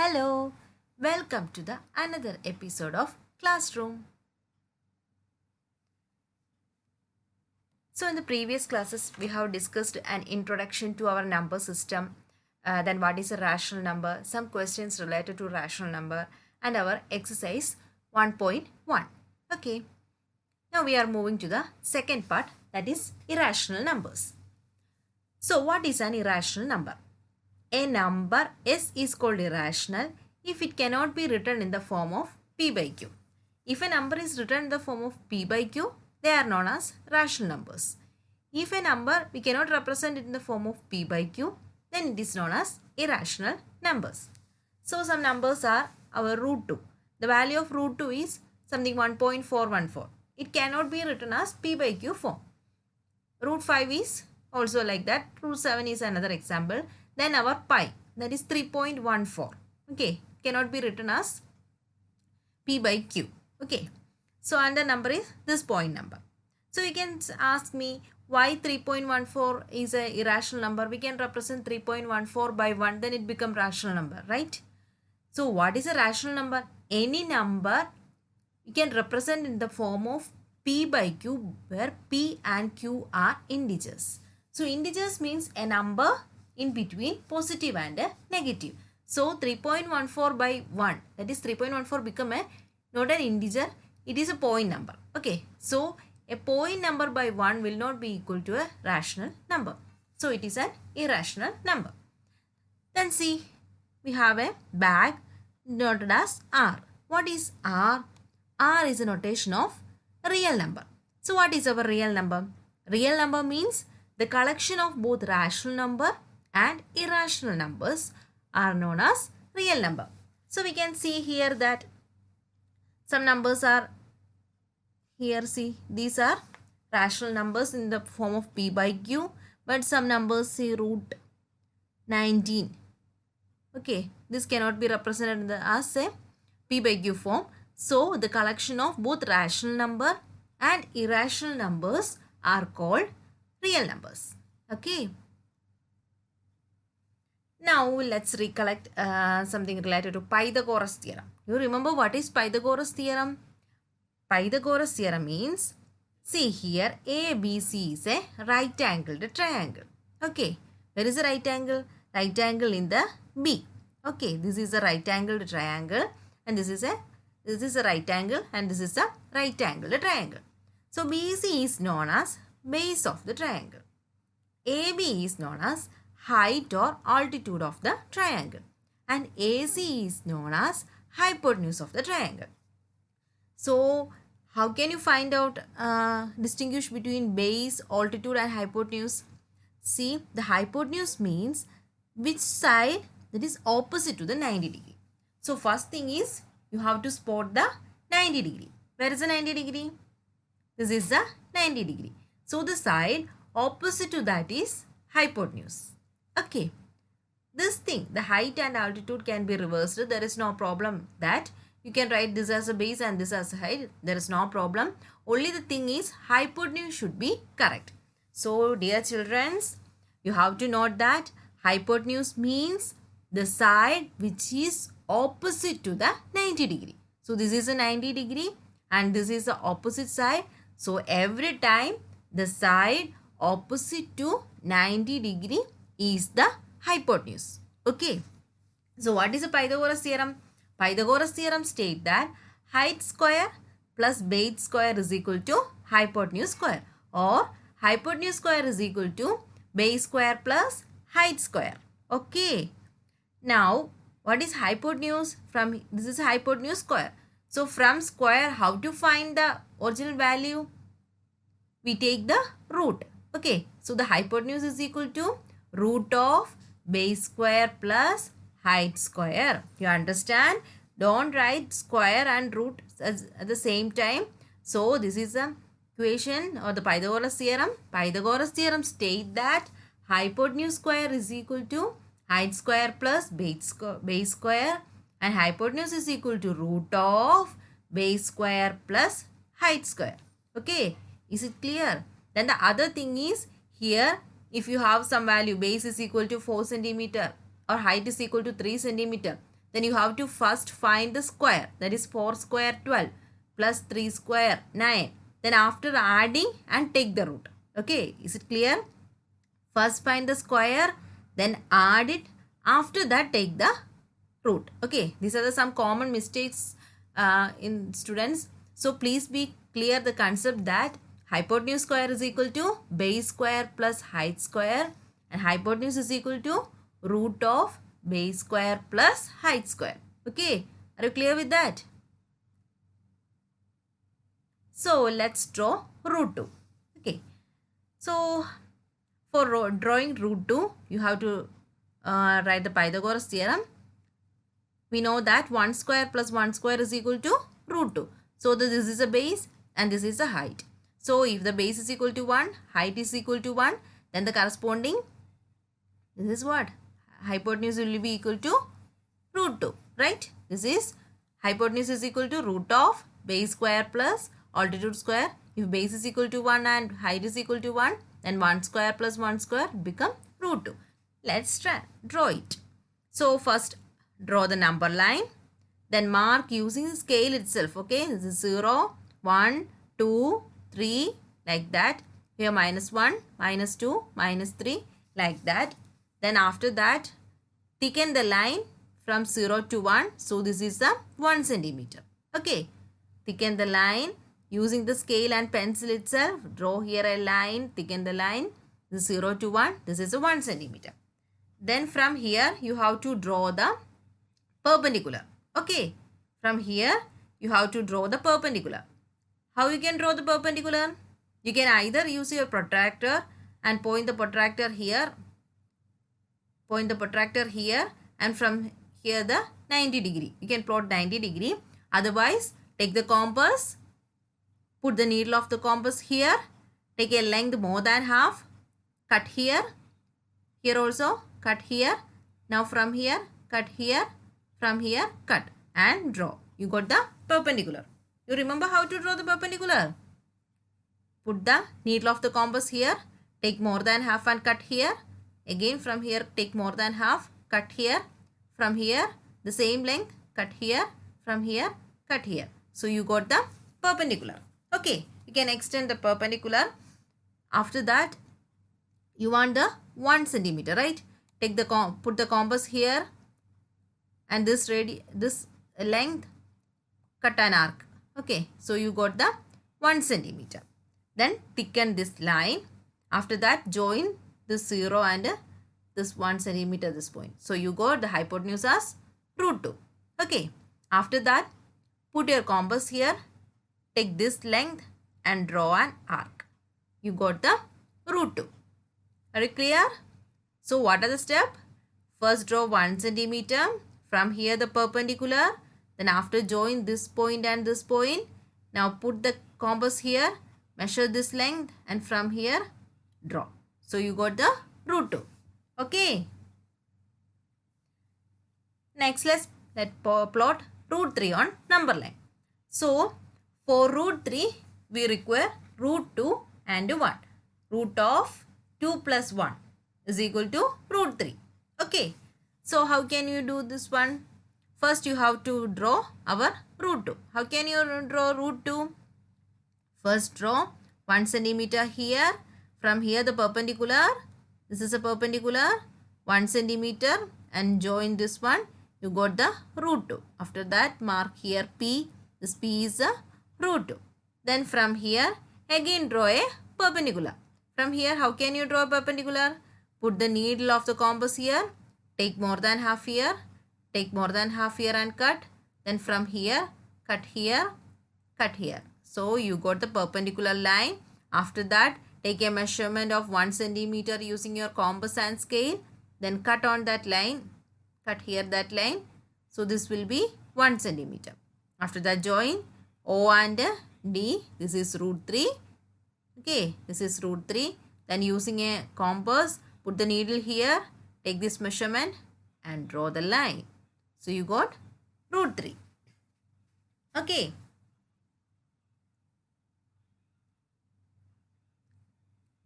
Hello, welcome to the another episode of Classroom. So in the previous classes we have discussed an introduction to our number system, then what is a rational number, some questions related to rational number and our exercise 1.1. Okay, now we are moving to the second part, that is irrational numbers. So what is an irrational number? A number S is called irrational if it cannot be written in the form of P by Q. If a number is written in the form of P by Q, they are known as rational numbers. If a number we cannot represent it in the form of P by Q, then it is known as irrational numbers. So some numbers are our root 2. The value of root 2 is something 1.414. It cannot be written as P by Q form. Root 5 is also like that. Root 7 is another example. Then our pi, that is 3.14. Okay, cannot be written as P by Q. Okay, so and the number is this point number. So you can ask me why 3.14 is a irrational number. We can represent 3.14 by 1, then it become rational number, right? So what is a rational number? Any number you can represent in the form of P by Q, where P and Q are integers. So integers means a number in between positive and a negative. So 3.14 by 1, that is 3.14 become a not an integer, it is a point number. Okay, so a point number by 1 will not be equal to a rational number. So it is an irrational number. Then see, we have a bag noted as R. What is R? R is a notation of real number. So what is our real number? Real number means the collection of both rational number and irrational numbers are known as real number. So we can see here that some numbers are here. See, these are rational numbers in the form of P by Q, but some numbers say root 19. Okay, this cannot be represented as a P by Q form. So the collection of both rational number and irrational numbers are called real numbers. Okay. Now let's recollect something related to Pythagoras theorem. You remember what is Pythagoras theorem? Pythagoras theorem means, see here, ABC is a right angled triangle. Okay, where is the right angle? Right angle in the B. Okay, this is a right angled triangle and this is a right angle and this is a right angled triangle. So BC is known as base of the triangle. AB is known as height or altitude of the triangle and AC is known as hypotenuse of the triangle. So how can you find out distinguish between base, altitude and hypotenuse? See, the hypotenuse means which side that is opposite to the 90 degree. So first thing is you have to spot the 90 degree. Where is the 90 degree? This is the 90 degree. So the side opposite to that is hypotenuse. Okay, this thing, the height and altitude can be reversed. There is no problem that you can write this as a base and this as a height. There is no problem. Only the thing is hypotenuse should be correct. So dear children, you have to note that hypotenuse means the side which is opposite to the 90 degree. So this is a 90 degree and this is the opposite side. So every time the side opposite to 90 degree is the hypotenuse. Okay. So what is the Pythagoras theorem? Pythagoras theorem states that height square plus base square is equal to hypotenuse square, or hypotenuse square is equal to base square plus height square. Okay. Now what is hypotenuse? From this is hypotenuse square. So from square, how to find the original value? We take the root. Okay. So the hypotenuse is equal to root of base square plus height square. You understand? Don't write square and root at the same time. So this is the equation or the Pythagoras theorem. Pythagoras theorem states that hypotenuse square is equal to height square plus base square and hypotenuse is equal to root of base square plus height square. Okay, is it clear? Then the other thing is here, if you have some value, base is equal to 4 centimeter or height is equal to 3 centimeter, then you have to first find the square. That is 4 square 12 plus 3 square 9. Then after adding and take the root. Okay, is it clear? First find the square, then add it. After that take the root. Okay, these are some common mistakes in students. So please be clear the concept that hypotenuse square is equal to base square plus height square, and hypotenuse is equal to root of base square plus height square. Okay, are you clear with that? So let's draw root 2. Okay, so for drawing root 2, you have to write the Pythagoras theorem. We know that 1 square plus 1 square is equal to root 2. So this is a base and this is a height. So if the base is equal to 1, height is equal to 1, then the corresponding, this is what? Hypotenuse will be equal to root 2, right? This is hypotenuse is equal to root of base square plus altitude square. If base is equal to 1 and height is equal to 1, then 1 square plus 1 square become root 2. Let's draw it. So first draw the number line, then mark using the scale itself. Okay, this is 0, 1, 2, 3, like that. Here minus 1, minus 2, minus 3, like that. Then after that, thicken the line from 0 to 1. So this is the 1 centimeter. Okay, thicken the line using the scale and pencil itself. Draw here a line, thicken the line. This is 0 to 1. This is a 1 centimeter. Then from here, you have to draw the perpendicular. Okay, from here, you have to draw the perpendicular. How you can draw the perpendicular? You can either use your protractor and point the protractor here. Point the protractor here, and from here the 90 degree. You can plot 90 degree. Otherwise, take the compass. Put the needle of the compass here. Take a length more than half. Cut here. Here also cut here. Now from here, cut here. From here, cut and draw. You got the perpendicular. You remember how to draw the perpendicular? Put the needle of the compass here. Take more than half and cut here. Again from here, take more than half. Cut here. From here, the same length. Cut here. From here, cut here. So you got the perpendicular. Okay, you can extend the perpendicular. After that, you want the 1 centimeter, right? Take the put the compass here, and this length, cut an arc. Okay, so you got the 1 centimeter. Then thicken this line. After that, join this 0 and this 1 centimeter, this point. So you got the hypotenuse as root 2. Okay, after that, put your compass here. Take this length and draw an arc. You got the root 2. Are you clear? So what are the steps? First draw 1 centimeter. From here the perpendicular. Then after join this point and this point. Now put the compass here. Measure this length and from here draw. So you got the root 2. Okay. Next let's plot root 3 on number line. So for root 3 we require root 2 and 1. Root of 2 plus 1 is equal to root 3. Okay. So how can you do this one? First you have to draw our root 2. How can you draw root 2? First draw 1 centimeter here. From here the perpendicular. This is a perpendicular. 1 centimeter and join this one. You got the root 2. After that mark here P. This P is a root 2. Then from here again draw a perpendicular. From here how can you draw a perpendicular? Put the needle of the compass here. Take more than half here. Take more than half here and cut. Then from here, cut here, cut here. So you got the perpendicular line. After that, take a measurement of 1 centimeter using your compass and scale. Then cut on that line. Cut here that line. So this will be 1 centimeter. After that, join O and D. This is root 3. Okay, this is root 3. Then using a compass, put the needle here. Take this measurement and draw the line. So you got root 3. Okay.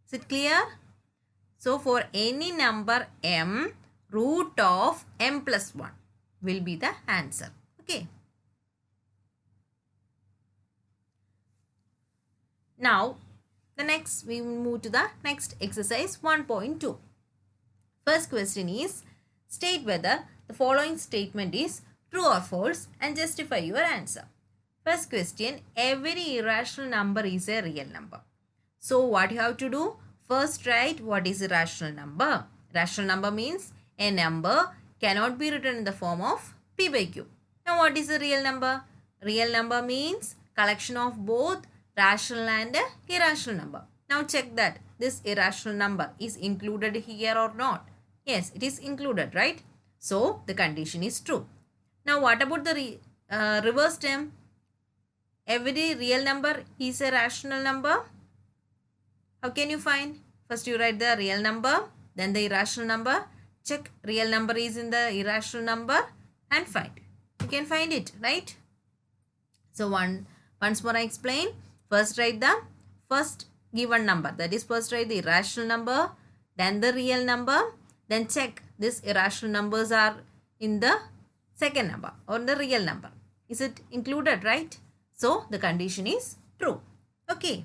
Is it clear? So for any number m, root of m plus 1. will be the answer. Okay. Now, we will move to the next exercise 1.2. First question is, state whether the following statement is true or false and justify your answer. First question, every irrational number is a real number. So what you have to do? First write what is a rational number. Rational number means a number cannot be written in the form of p by q. Now what is a real number? Real number means collection of both rational and irrational number. Now check that this irrational number is included here or not. Yes, it is included, right? So the condition is true. Now what about the reverse term? Every real number is a rational number. How can you find? First you write the real number, then the irrational number. Check real number is in the irrational number and find. You can find it, right? So once more I explain. First write the first given number. That is first write the irrational number, then the real number. Then check these irrational numbers are in the second number or the real number. Is it included, right? So the condition is true. Okay.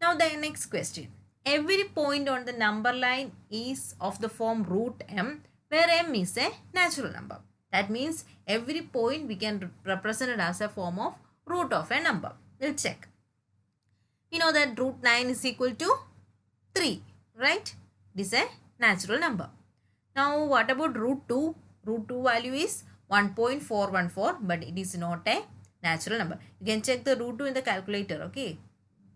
Now the next question. Every point on the number line is of the form root m, where m is a natural number. That means every point we can represent it as a form of root of a number. We'll check. We know that root 9 is equal to 3, right? It is a natural number. Now what about root 2? Root 2 value is 1.414, but it is not a natural number. You can check the root 2 in the calculator, okay?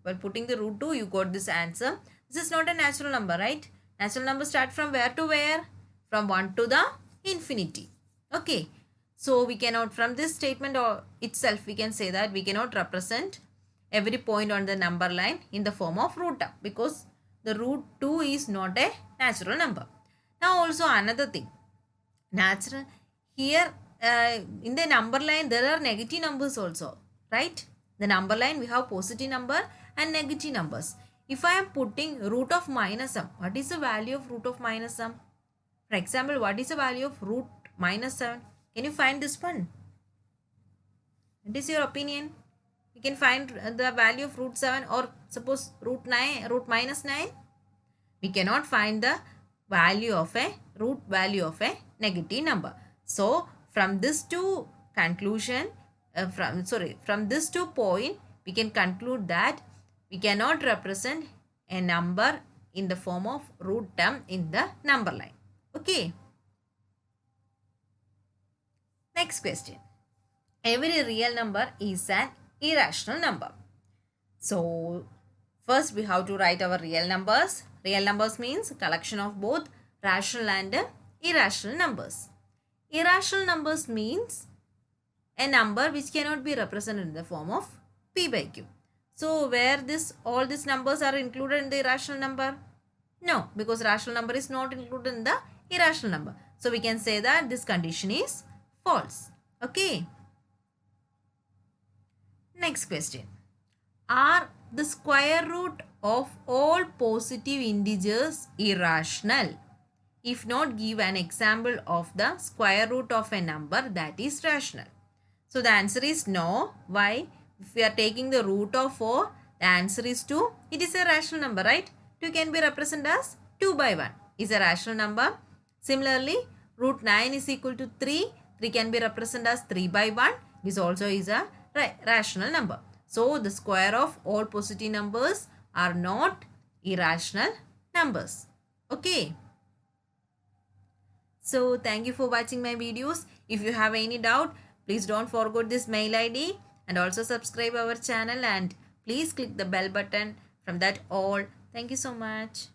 By putting the root 2, you got this answer. This is not a natural number, right? Natural number start from where to where? From 1 to the infinity. Okay. So we cannot, from this statement or itself, we can say that we cannot represent every point on the number line in the form of root term, because the root 2 is not a natural number. Now also another thing. Natural, here in the number line there are negative numbers also, right? The number line we have positive number and negative numbers. If I am putting root of minus m, what is the value of root of minus m? For example, what is the value of root minus 7? Can you find this one? What is your opinion? You can find the value of root 7, or suppose root minus 9. We cannot find the value of a root value of a negative number. So from this two conclusion, from this 2 point, we can conclude that we cannot represent a number in the form of root term in the number line. Okay. Next question. Every real number is an irrational number. So first we have to write our real numbers. Real numbers means collection of both rational and irrational numbers. Irrational numbers means a number which cannot be represented in the form of p by q. So where all these numbers are included in the irrational number? No, because rational number is not included in the irrational number. So we can say that this condition is false. Okay. Next question. Are the square root of all positive integers irrational? If not, give an example of the square root of a number that is rational. So the answer is no. Why? If we are taking the root of 4, the answer is 2. It is a rational number, right? 2 can be represented as 2 by 1 is a rational number. Similarly, root 9 is equal to 3. 3 can be represented as 3 by 1. This also is a rational number. So the square of all positive numbers are not irrational numbers. Okay. So thank you for watching my videos. If you have any doubt, please don't forget this mail ID and also subscribe our channel, and please click the bell button from that all. Thank you so much.